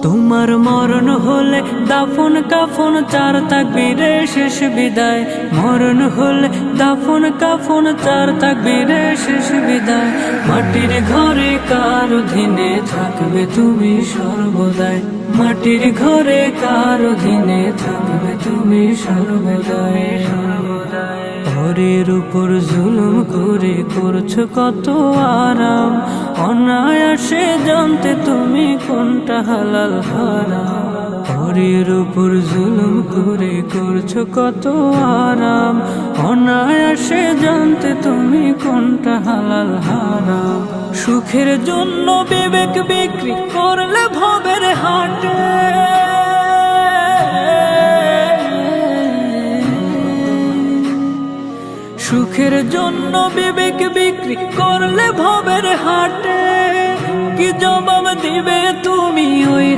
তোমার মরণ হলে দাফন কাফন চার তাকবীরে শেষ বিদায়। মরণ হলে দাফন কাফন চার তাকবীরে শেষ বিদায়। মাটির ঘরে কার অধীনে থাকবে তুমি সর্বদাই। মাটির ঘরে কার অধীনে থাকবে তুমি সর্বদাই। ঘরের উপর জুলুম করে করছো কত আরাম, অনায়াসে জানতে তুমি কোনটা হালাল হারাম। ঘরের উপর জুলুম করে করছো কত আরাম, অনায়াসে জানতে তুমি কোনটা হালাল হারাম। সুখের জন্য বিবেক বিক্রি করলে ভবের হাটে, সুখের জন্য বিবেক বিক্রি করলে ভবের হাটে। কি জবাব দিবে তুমি ওই